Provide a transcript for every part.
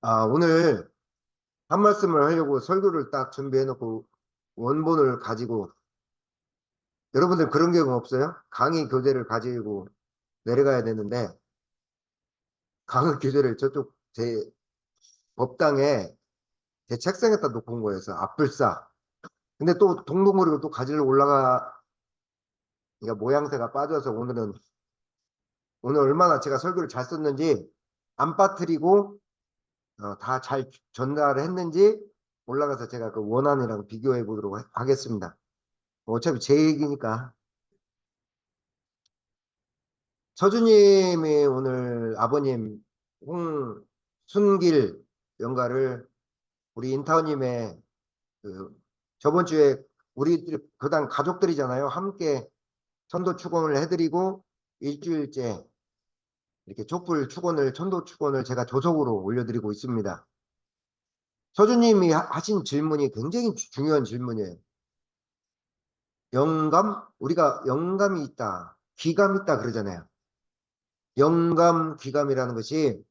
오늘 한 말씀을 하려고 설교를 딱 준비해놓고 원본을 가지고 여러분들 그런 경우 없어요? 강의 교재를 가지고 내려가야 되는데 강의 교재를 저쪽 제 법당에 제 책상에다 놓고 온 거여서 앞불싸. 근데 또 동동거리고 또 가지러 올라가 그러니까 모양새가 빠져서 오늘 얼마나 제가 설교를 잘 썼는지 안 빠뜨리고 다 잘 전달을 했는지 올라가서 제가 그 원안이랑 비교해 보도록 하겠습니다. 어차피 제 얘기니까. 서주님이 오늘 아버님 홍순길 연가를 우리 인타원님의 그 저번 주에 우리 교단 가족들이잖아요. 함께 천도 축원을 해드리고 일주일째 이렇게 촛불 축원을 천도 축원을 제가 조속으로 올려드리고 있습니다. 서주님이 하신 질문이 굉장히 중요한 질문이에요. 영감? 우리가 영감이 있다, 귀감 있다 그러잖아요. 영감, 귀감이라는 것이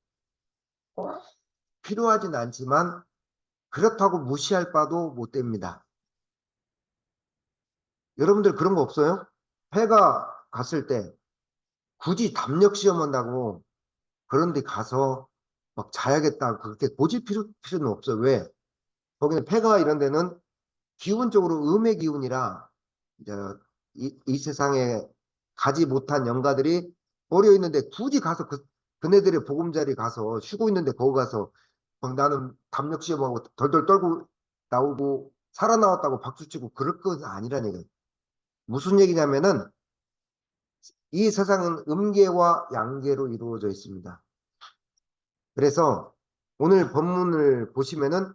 필요하진 않지만 그렇다고 무시할 바도 못 됩니다. 여러분들 그런 거 없어요? 해가 갔을 때 굳이 담력 시험 한다고 그런 데 가서 막 자야겠다 그렇게 보질 필요는 없어요. 왜? 거기는 폐가 이런 데는 기운적으로 음의 기운이라 이제 이 세상에 가지 못한 영가들이 버려 있는데 굳이 가서 그네들의 보금자리 가서 쉬고 있는데 거기 가서 막 나는 담력 시험하고 덜덜 떨고 나오고 살아나왔다고 박수치고 그럴 건 아니라는 얘기예요. 무슨 얘기냐면은 이 세상은 음계와 양계로 이루어져 있습니다. 그래서 오늘 본문을 보시면은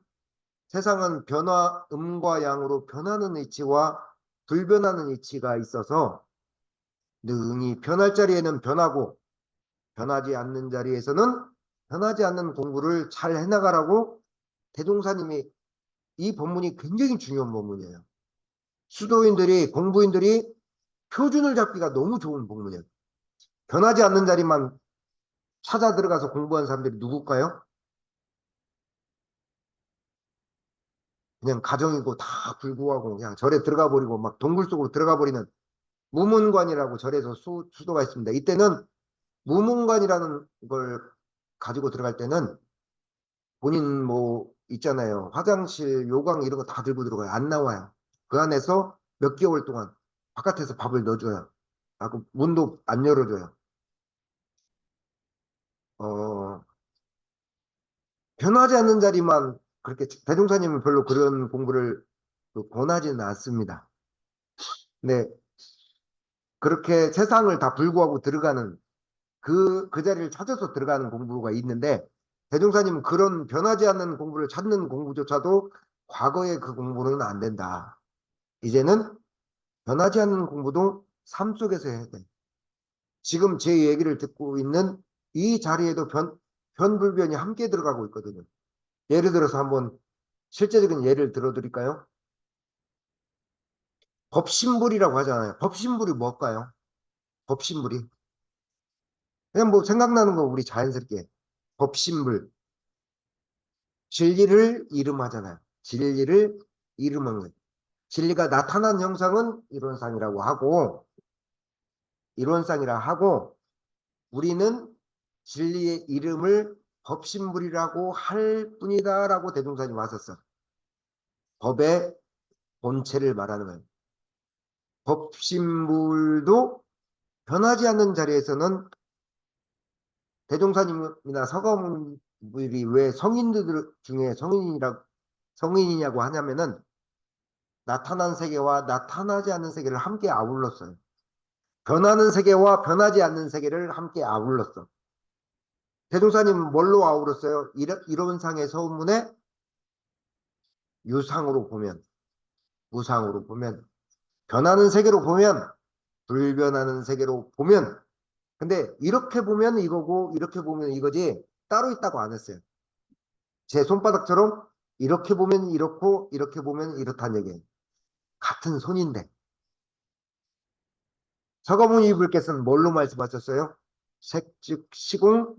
세상은 변화, 음과 양으로 변하는 이치와 불변하는 이치가 있어서 능히 변할 자리에는 변하고 변하지 않는 자리에서는 변하지 않는 공부를 잘 해나가라고 대종사님이 이 본문이 굉장히 중요한 본문이에요. 수도인들이 공부인들이 표준을 잡기가 너무 좋은 본문이에요. 변하지 않는 자리만 찾아 들어가서 공부한 사람들이 누굴까요? 그냥 가정이고 다 불구하고 그냥 절에 들어가 버리고 막 동굴 속으로 들어가 버리는 무문관이라고 절에서 수도가 있습니다. 이때는 무문관이라는 걸 가지고 들어갈 때는 본인 뭐 있잖아요. 화장실, 요강 이런 거 다 들고 들어가요. 안 나와요. 그 안에서 몇 개월 동안 바깥에서 밥을 넣어줘요. 그 문도 안 열어줘요. 어, 변하지 않는 자리만 그렇게 대종사님은 별로 그런 공부를 권하지는 않습니다. 근데 그렇게 세상을 다 불구하고 들어가는 그 자리를 찾아서 들어가는 공부가 있는데 대종사님은 그런 변하지 않는 공부를 찾는 공부조차도 과거의 그 공부는 안 된다. 이제는 변하지 않는 공부도 삶 속에서 해야 돼. 지금 제 얘기를 듣고 있는 이 자리에도 변불변이 함께 들어가고 있거든요. 예를 들어서 한번 실제적인 예를 들어드릴까요? 법신불이라고 하잖아요. 법신불이 뭘까요? 법신불이. 그냥 뭐 생각나는 거 우리 자연스럽게. 법신불. 진리를 이름하잖아요. 진리를 이름한 거예요. 진리가 나타난 형상은 이론상이라 하고, 우리는 진리의 이름을 법신불이라고 할 뿐이다라고 대종사님 하셨어. 법의 본체를 말하는 거예요. 법신불도 변하지 않는 자리에서는 대종사님이나 서가모니들이 왜 성인들 중에 성인이냐고 하냐면은 나타난 세계와 나타나지 않는 세계를 함께 아울렀어요. 변하는 세계와 변하지 않는 세계를 함께 아울렀어. 대종사님은 뭘로 아울렀어요? 이론상의 서문에 유상으로 보면, 무상으로 보면, 변하는 세계로 보면, 불변하는 세계로 보면, 근데 이렇게 보면 이거고 이렇게 보면 이거지 따로 있다고 안 했어요. 제 손바닥처럼 이렇게 보면 이렇고 이렇게 보면 이렇다는 얘기예요. 같은 손인데. 서가모니 불께서는 뭘로 말씀하셨어요? 색즉 시공,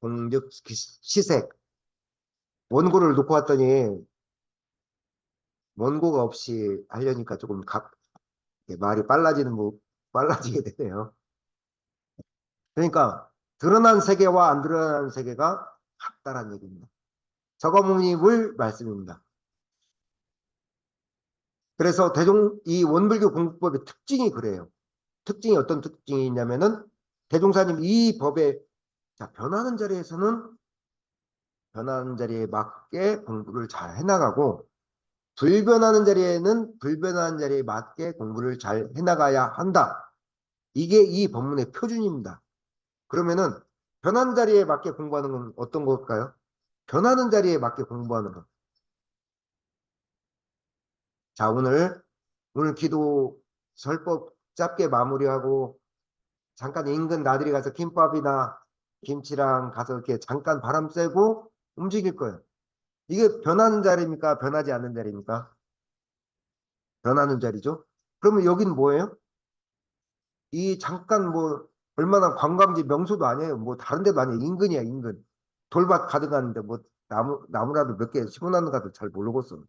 공즉 시색. 원고를 놓고 왔더니 원고가 없이 하려니까 조금 말이 빨라지게 되네요. 그러니까 드러난 세계와 안 드러난 세계가 같다라는 얘기입니다. 저가모니물 말씀입니다. 그래서 이 원불교 공부법의 특징이 그래요. 특징이 어떤 특징이 있냐면은 대종사님 이 법에 자, 변하는 자리에 맞게 공부를 잘 해나가고 불변하는 자리에는 불변하는 자리에 맞게 공부를 잘 해나가야 한다. 이게 이 법문의 표준입니다. 그러면은 변한 자리에 맞게 공부하는 건 어떤 걸까요? 변하는 자리에 맞게 공부하는 것. 자, 오늘 기도 설법 짧게 마무리하고 잠깐 인근 나들이 가서 김밥이나 김치랑 가서 이렇게 잠깐 바람 쐬고 움직일 거예요. 이게 변하는 자리입니까? 변하지 않는 자리입니까? 변하는 자리죠. 그러면 여긴 뭐예요? 이 잠깐 얼마나 관광지 명소도 아니에요. 뭐 다른 데도 아니에요. 인근이야, 인근. 돌밭 가득하는데 뭐 나무라도 몇 개 심어놨는가도 잘 모르겠어.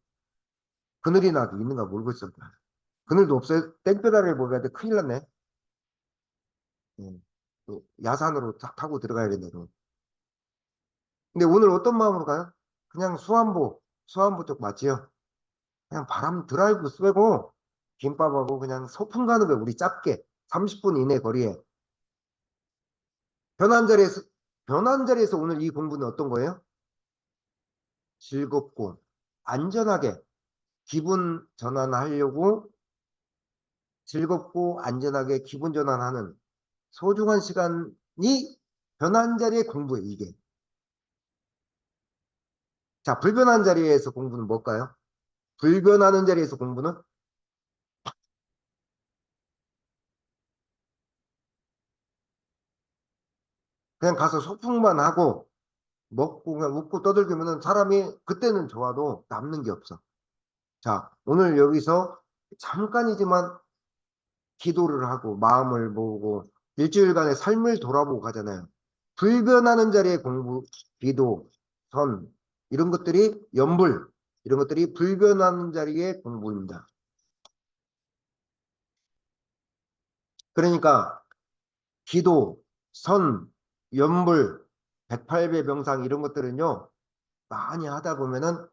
그늘이나도 있는가 모르겠어. 그늘도 없어요. 땡볕아래를 보면 돼. 큰일 났네. 예. 또 야산으로 타고 들어가야겠네. 그럼. 근데 오늘 어떤 마음으로 가요? 그냥 수안보 쪽 맞지요? 그냥 바람 드라이브 쐬고 김밥하고 그냥 소풍 가는 거예요. 우리 짧게 30분 이내 거리에. 변한 자리에서 변한 자리에서 오늘 이 공부는 어떤 거예요? 즐겁고 안전하게 기분 전환하려고 즐겁고 안전하게 기분 전환하는 소중한 시간이 변한 자리의 공부예요, 이게. 자, 불변한 자리에서 공부는 뭘까요? 불변하는 자리에서 공부는 그냥 가서 소풍만 하고 먹고 그냥 웃고 떠들기면은 사람이 그때는 좋아도 남는 게 없어. 자, 오늘 여기서 잠깐이지만 기도를 하고 마음을 모으고 일주일간의 삶을 돌아보고 가잖아요. 불변하는 자리의 공부, 기도, 선 이런 것들이 연불 이런 것들이 불변하는 자리의 공부입니다. 그러니까 기도, 선, 연불, 108배 명상 이런 것들은요. 많이 하다 보면은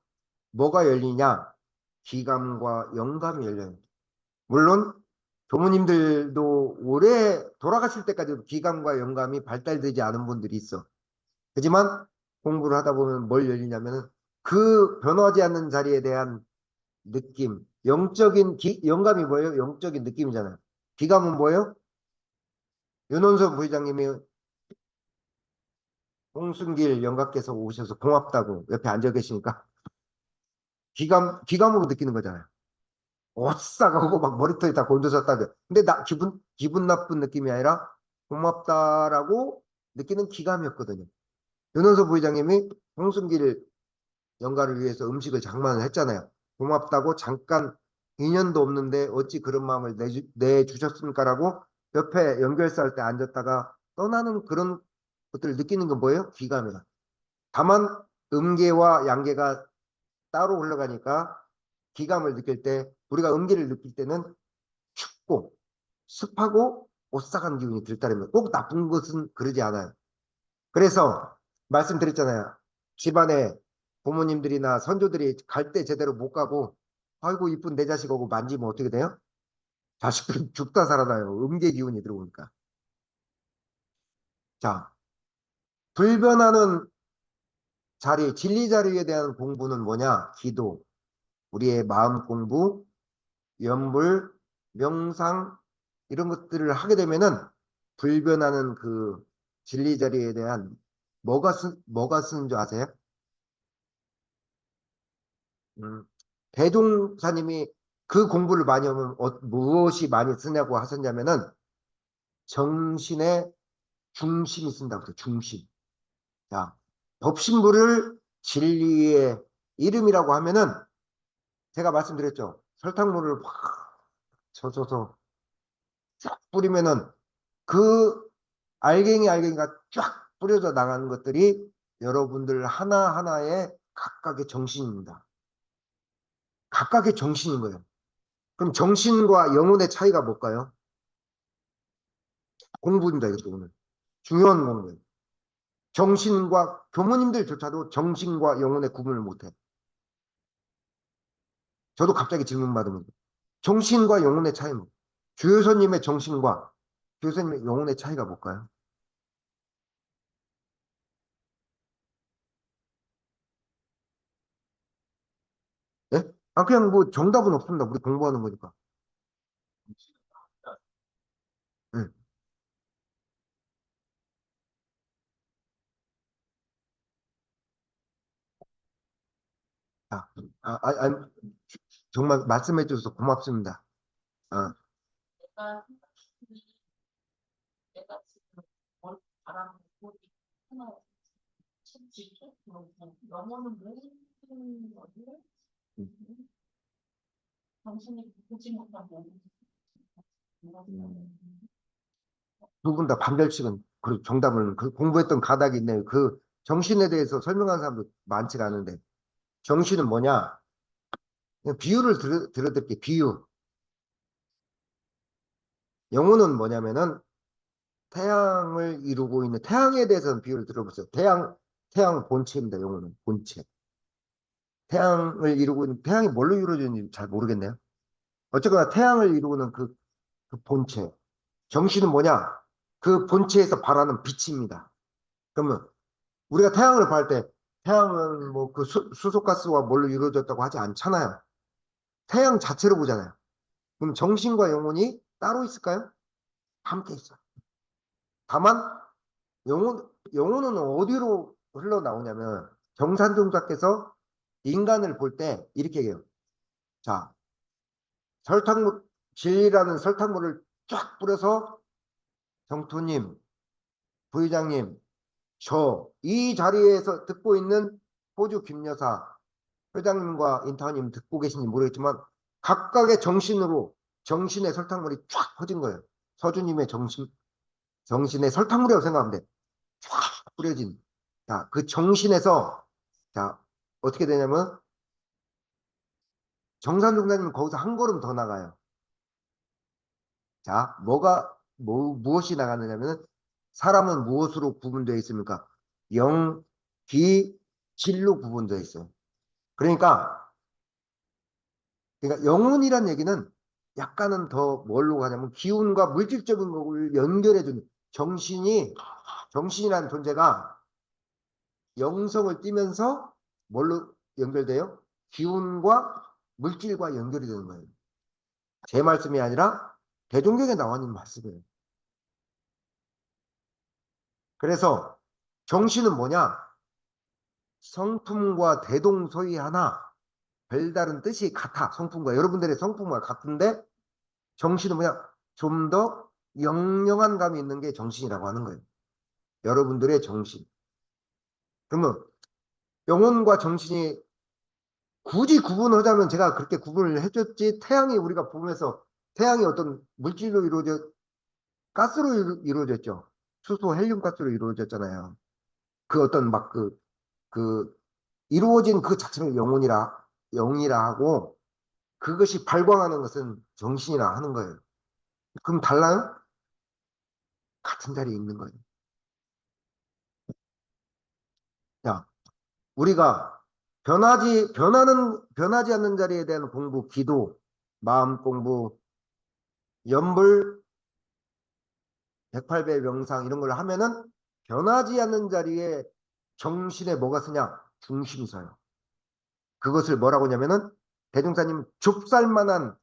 뭐가 열리냐? 기감과 영감이 열려요. 물론 교무님들도 오래 돌아가실 때까지도 기감과 영감이 발달되지 않은 분들이 있어. 하지만 공부를 하다 보면 뭘 열리냐면은 그 변하지 않는 자리에 대한 느낌, 영감이 뭐예요? 영적인 느낌이잖아요. 기감은 뭐예요? 윤원석 부회장님이 홍순길 영감께서 오셔서 고맙다고 옆에 앉아 계시니까 기감으로 느끼는 거잖아요. 오싹하고 막 머리털이 다 곤두섰다고. 근데 기분 나쁜 느낌이 아니라 고맙다라고 느끼는 기감이었거든요. 윤원석 부회장님이 홍순길 영가를 위해서 음식을 장만을 했잖아요. 고맙다고 잠깐 인연도 없는데 어찌 그런 마음을 내주셨습니까라고 옆에 연결사 할 때 앉았다가 떠나는 그런 것들을 느끼는 건 뭐예요? 기감이야. 다만 음계와 양계가 따로 흘러가니까 기감을 느낄 때 우리가 음계를 느낄 때는 춥고 습하고 오싹한 기분이 들 따르면 꼭 나쁜 것은 그러지 않아요. 그래서 말씀드렸잖아요. 집안에 부모님들이나 선조들이 갈 때 제대로 못 가고 아이고 이쁜 내 자식하고 만지면 어떻게 돼요? 자식들은 죽다 살아나요. 음계 기운이 들어오니까. 자, 불변하는 진리 자리에 대한 공부는 뭐냐? 기도, 우리의 마음 공부, 연불, 명상 이런 것들을 하게 되면은 불변하는 그 진리 자리에 대한 뭐가 쓰는 줄 아세요? 음, 대종사님이 그 공부를 많이 하면 무엇이 많이 쓰냐고 하셨냐면은 정신의 중심이 쓴다고 그래요. 중심. 자, 법신부를 진리의 이름이라고 하면은 제가 말씀드렸죠. 설탕물을 확 젖어서 쫙 뿌리면은 그 알갱이가 쫙 뿌려져 나가는 것들이 여러분들 하나하나의 각각의 정신입니다. 각각의 정신인 거예요. 그럼 정신과 영혼의 차이가 뭘까요? 공부입니다, 이것도 오늘. 중요한 공부예요. 정신과 교무님들조차도 정신과 영혼의 구분을 못해. 저도 갑자기 질문 받으면 정신과 영혼의 차이는 주요선님의 정신과 교수님의 영혼의 차이가 뭘까요? 예? 아, 그냥 뭐 정답은 없습니다. 우리 공부하는 거니까. 예. 아, 정말 말씀해 주셔서 고맙습니다. 아, 두 분 다 판별식은 그 정답을 그 공부했던 가닥이 있네요. 그 정신에 대해서 설명하는 사람도 많지가 않은데 정신은 뭐냐? 그냥 비유를 들어드릴게요. 비유. 영혼은 뭐냐면은 태양을 이루고 있는 태양에 대해서는 비유를 들어보세요. 태양 본체입니다. 영혼은 본체. 태양을 이루고 있는 태양이 뭘로 이루어지는지 잘 모르겠네요. 어쨌거나 태양을 이루고는 그 본체. 정신은 뭐냐? 그 본체에서 발하는 빛입니다. 그러면 우리가 태양을 봤을 때 태양은 뭐 그 수소가스와 뭘로 이루어졌다고 하지 않잖아요. 태양 자체로 보잖아요. 그럼 정신과 영혼이 따로 있을까요? 함께 있어요. 다만 영혼은 어디로 흘러나오냐면 정산종자께서 인간을 볼 때 이렇게 얘기해요. 자, 설탕물, 진리라는 설탕물을 쫙 뿌려서 정토님, 부회장님, 저 이 자리에서 듣고 있는 호주 김여사 회장님과 인타님 듣고 계신지 모르겠지만 각각의 정신으로 정신의 설탕물이 쫙 퍼진 거예요. 서주님의 정신의 설탕물이라고 생각하면 돼. 쫙 뿌려진. 자, 그 정신에서 자, 어떻게 되냐면 정산종사님 거기서 한 걸음 더 나가요. 자, 무엇이 나가느냐면 사람은 무엇으로 구분되어 있습니까? 영, 기, 질로 구분되어 있어요. 그러니까 영혼이란 얘기는 약간은 더 뭘로 가냐면 기운과 물질적인 것을 연결해주는 정신이라는 존재가 영성을 띠면서 뭘로 연결돼요? 기운과 물질과 연결이 되는 거예요. 제 말씀이 아니라 대종경에 나와 있는 말씀이에요. 그래서 정신은 뭐냐? 성품과 대동소이하나 별다른 뜻이 같아. 성품과 여러분들의 성품과 같은데 정신은 뭐냐? 좀 더 영영한 감이 있는 게 정신이라고 하는 거예요. 여러분들의 정신. 그러면 영혼과 정신이 굳이 구분하자면 제가 그렇게 구분을 해줬지 태양이 우리가 보면서 태양이 어떤 물질로 가스로 이루어졌죠. 수소, 헬륨 가스로 이루어졌잖아요. 그 어떤 막 그 이루어진 그 자체를 영이라 하고 그것이 발광하는 것은 정신이라 하는 거예요. 그럼 달라요? 같은 자리에 있는 거예요. 자, 우리가 변하지 않는 자리에 대한 공부, 기도, 마음 공부, 염불, 108배 명상 이런 걸 하면은 변하지 않는 자리에 정신에 뭐가 서냐? 중심이 서요. 그것을 뭐라고 하냐면은 대종사님 좁쌀만한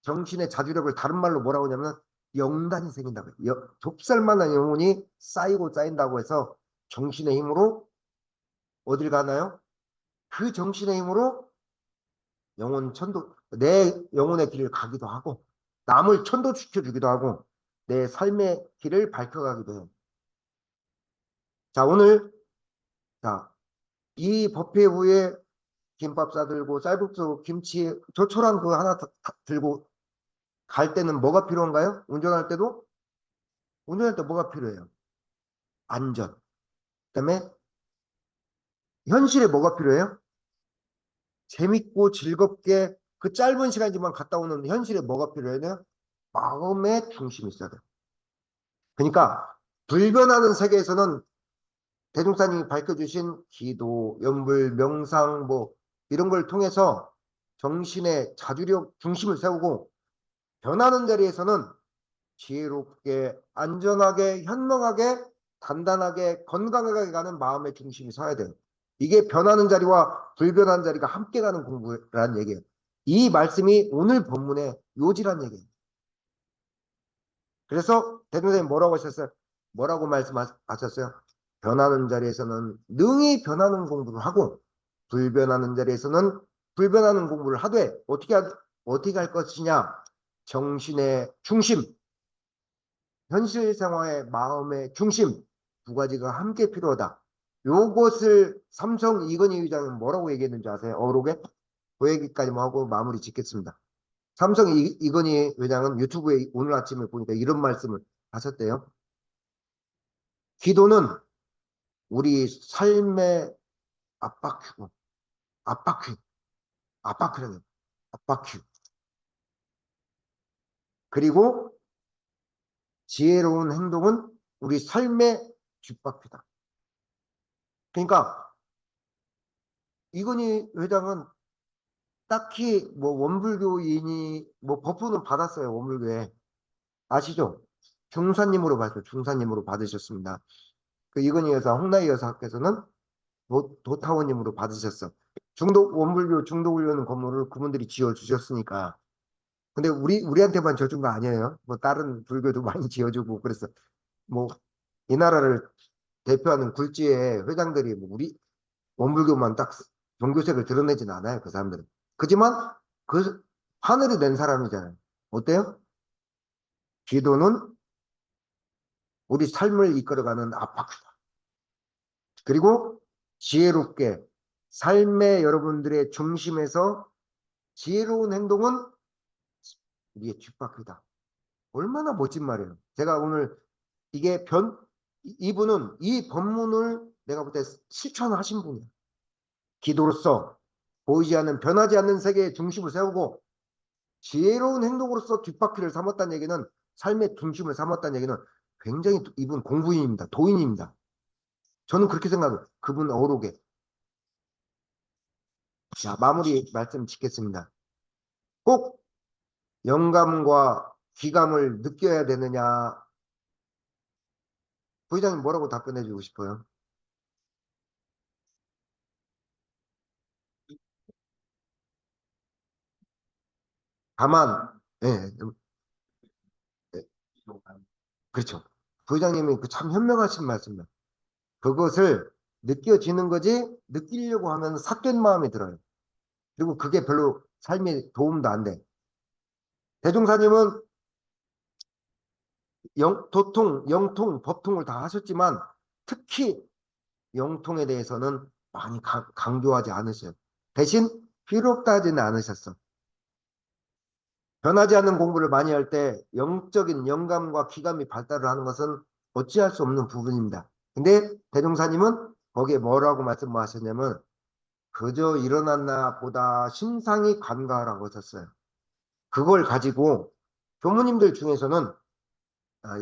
정신의 자주력을 다른 말로 뭐라고 하냐면 영단이 생긴다고 해요. 좁쌀만한 영혼이 쌓이고 쌓인다고 해서 정신의 힘으로 어딜 가나요? 그 정신의 힘으로 내 영혼의 길을 가기도 하고, 남을 천도시켜 주기도 하고, 내 삶의 길을 밝혀가기도 해요. 자, 오늘, 자, 이 법회 후에 김밥 싸들고, 쌀국수, 김치, 조촐한 거 하나 들고 갈 때는 뭐가 필요한가요? 운전할 때 뭐가 필요해요? 안전. 그다음에 현실에 뭐가 필요해요? 재밌고 즐겁게 그 짧은 시간이지만 갔다 오는 현실에 뭐가 필요해요? 마음의 중심이 있어야 돼요. 그러니까 불변하는 세계에서는 대종사님이 밝혀주신 기도, 연불, 명상 뭐 이런 걸 통해서 정신의 자주력 중심을 세우고 변하는 자리에서는 지혜롭게 안전하게 현명하게 단단하게 건강하게 가는 마음의 중심이 서야 돼요. 이게 변하는 자리와 불변하는 자리가 함께 가는 공부라는 얘기예요. 이 말씀이 오늘 본문의 요지란 얘기예요. 그래서 대통령님 뭐라고 하셨어요? 뭐라고 말씀하셨어요? 변하는 자리에서는 능히 변하는 공부를 하고 불변하는 자리에서는 불변하는 공부를 하되 어떻게 할 것이냐? 정신의 중심, 현실 생활의 마음의 중심 두 가지가 함께 필요하다. 요것을 삼성 이건희 의장은 뭐라고 얘기했는지 아세요? 어록에? 그 얘기까지만 하고 마무리 짓겠습니다. 삼성 이건희 회장은 유튜브에 오늘 아침에 보니까 이런 말씀을 하셨대요. 기도는 우리 삶의 압박큐고, 압박큐, 압박큐라는 압박큐. 그리고 지혜로운 행동은 우리 삶의 뒷바퀴다. 그러니까 이건희 회장은 딱히 뭐 원불교인이 뭐 버프는 받았어요. 원불교에. 아시죠? 중사님으로 받았어요. 중사님으로 받으셨습니다. 그 이건희 여사, 홍나희 여사께서는 도타원님으로 받으셨어. 원불교 중도훈련 건물을 그분들이 지어주셨으니까. 근데 우리한테만 져준 거 아니에요. 뭐 다른 불교도 많이 지어주고 그래서 뭐 이 나라를 대표하는 굴지의 회장들이 뭐 우리 원불교만 딱 종교색을 드러내진 않아요. 그 사람들은. 그지만 그 하늘이 낸 사람이잖아요. 어때요? 기도는 우리 삶을 이끌어가는 압박이다. 그리고 지혜롭게 삶의 여러분들의 중심에서 지혜로운 행동은 우리의 뒷바퀴다. 얼마나 멋진 말이에요. 제가 오늘 이게 이분은 이 본문을 내가 볼 때 실천하신 분이에요. 기도로서 보이지 않는 변하지 않는 세계의 중심을 세우고 지혜로운 행동으로서 뒷바퀴를 삼았다는 얘기는 삶의 중심을 삼았다는 얘기는 굉장히 이분 공부인입니다. 도인입니다. 저는 그렇게 생각해요. 그분 어록에. 자, 마무리 말씀 짓겠습니다. 꼭 영감과 귀감을 느껴야 되느냐? 부회장님 뭐라고 답변해 주고 싶어요? 다만, 예, 예, 그렇죠. 부회장님이 그 참 현명하신 말씀이에요. 그것을 느껴지는 거지, 느끼려고 하면 삿된 마음이 들어요. 그리고 그게 별로 삶에 도움도 안 돼. 대종사님은 도통, 영통, 법통을 다 하셨지만 특히 영통에 대해서는 많이 강조하지 않으셔요. 대신 필요 없다 하지는 않으셨어. 변하지 않는 공부를 많이 할 때 영적인 영감과 기감이 발달을 하는 것은 어찌할 수 없는 부분입니다. 근데 대종사님은 거기에 뭐라고 말씀하셨냐면 그저 일어났나 보다 심상이 간과하라고 하셨어요. 그걸 가지고 교무님들 중에서는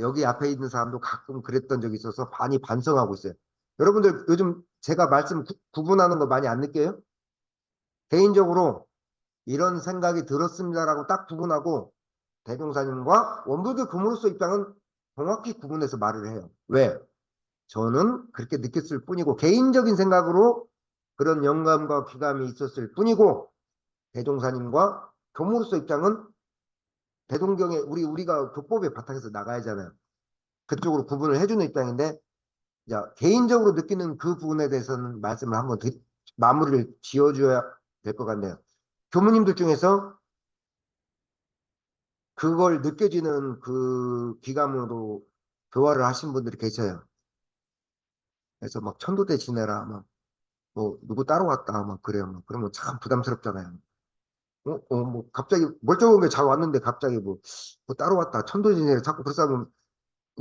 여기 앞에 있는 사람도 가끔 그랬던 적이 있어서 많이 반성하고 있어요. 여러분들 요즘 제가 말씀 구분하는 거 많이 안 느껴요? 개인적으로 이런 생각이 들었습니다라고 딱 구분하고 대종사님과 원불교 교무로서 입장은 정확히 구분해서 말을 해요. 왜? 저는 그렇게 느꼈을 뿐이고 개인적인 생각으로 그런 영감과 귀감이 있었을 뿐이고 대종사님과 교무로서 입장은 대동경에 우리가 교법의 바탕에서 나가야잖아요. 그쪽으로 구분을 해주는 입장인데 자, 개인적으로 느끼는 그 부분에 대해서는 말씀을 한번 마무리를 지어줘야 될 것 같네요. 교무님들 중에서 그걸 느껴지는 그 기감으로 교화를 하신 분들이 계셔요. 그래서 막 천도대 지내라, 막, 뭐, 누구 따로 왔다, 막 그래요. 막 그러면 참 부담스럽잖아요. 뭐, 갑자기 멀쩡한 게 잘 왔는데 갑자기 뭐 따로 왔다, 천도 지내라, 자꾸 그렇게 하면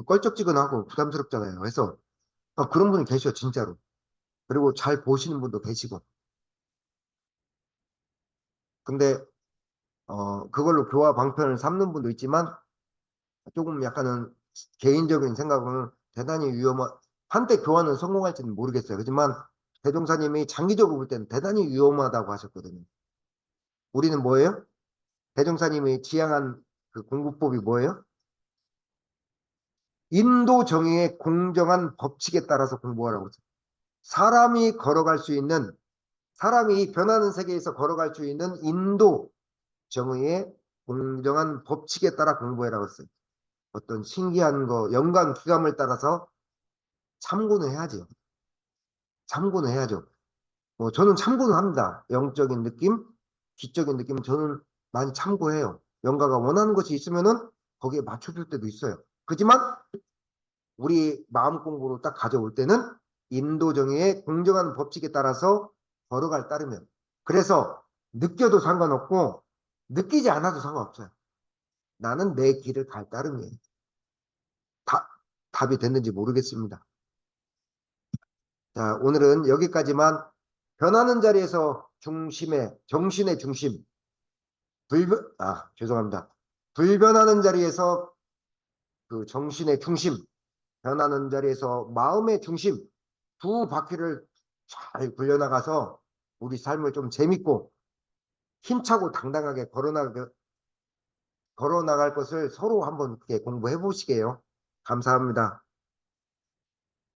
껄쩍지근하고 부담스럽잖아요. 그래서 그런 분이 계셔, 진짜로. 그리고 잘 보시는 분도 계시고. 근데 그걸로 교화 방편을 삼는 분도 있지만 조금 약간은 개인적인 생각은 대단히 한때 교화는 성공할지는 모르겠어요. 하지만 대종사님이 장기적으로 볼 때는 대단히 위험하다고 하셨거든요. 우리는 뭐예요? 대종사님이 지향한 그 공부법이 뭐예요? 인도 정의의 공정한 법칙에 따라서 공부하라고 했어요. 사람이 걸어갈 수 있는, 사람이 변하는 세계에서 걸어갈 수 있는 인도 정의의 공정한 법칙에 따라 공부해라고 했어요. 어떤 신기한 거, 연관 기감을 따라서 참고는 해야죠. 참고는 해야죠. 뭐 저는 참고는 합니다. 영적인 느낌, 기적인 느낌 저는 많이 참고해요. 영가가 원하는 것이 있으면은 거기에 맞춰줄 때도 있어요. 그렇지만 우리 마음 공부로 딱 가져올 때는 인도 정의의 공정한 법칙에 따라서 걸어갈 따르면. 그래서 느껴도 상관없고 느끼지 않아도 상관없어요. 나는 내 길을 갈 따름이에요. 다, 답이 됐는지 모르겠습니다. 자, 오늘은 여기까지만. 변하는 자리에서 정신의 중심, 죄송합니다. 불변하는 자리에서 그 정신의 중심, 변하는 자리에서 마음의 중심, 두 바퀴를 잘 굴려나가서 우리 삶을 좀 재밌고 힘차고 당당하게 걸어나갈 것을 서로 한번 이렇게 공부해 보시게요. 감사합니다.